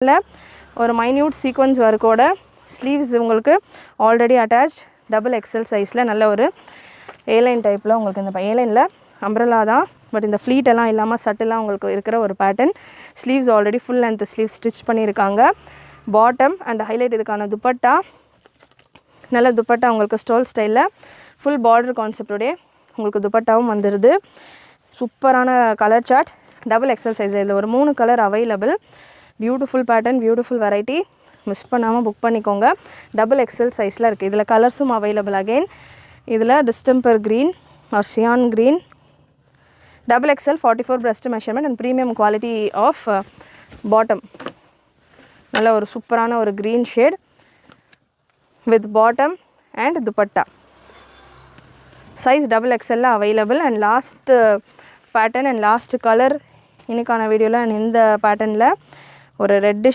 இல்லை ஒரு minute sequence ஒர்க்கோட sleeves உங்களுக்கு ஆல்ரெடி அட்டாச் டபுள் எக்ஸல் சைஸில் நல்ல ஒரு ஏலைன் டைப்பில் உங்களுக்கு இந்த ஏலைனில் அம்ப்ரெல்லா தான் பட் இந்த ஃப்ளீட் எல்லாம் இல்லாமல் சட்டெல்லாம் உங்களுக்கு இருக்கிற ஒரு pattern. Sleeves already full length sleeve stitch பண்ணியிருக்காங்க. பாட்டம் அண்ட் ஹைலைட் இதுக்கான துப்பட்டா, நல்ல துப்பட்டா உங்களுக்கு ஸ்டோல் ஸ்டைலில் ஃபுல் பார்டர் கான்செப்டோடைய உங்களுக்கு துப்பட்டாவும் வந்துடுது. சூப்பரான colour chart, double XL size. இதில் ஒரு 3 colour available. Beautiful pattern, beautiful variety. Miss பண்ணாமல் புக் பண்ணிக்கோங்க. டபுள் எக்ஸல் சைஸில் இருக்குது. இதில் கலர்ஸும் அவைலபிள். அகெயின் இதில் distemper green or cyan green, double XL 44 breast measurement and premium quality of bottom. நல்ல ஒரு சூப்பரான ஒரு green shade with bottom and dupatta. Size double XL available and last pattern and last color இன்னைக்கான வீடியோல இந்த பேட்டர்ன்ல ஒரு ரெட்டிஷ்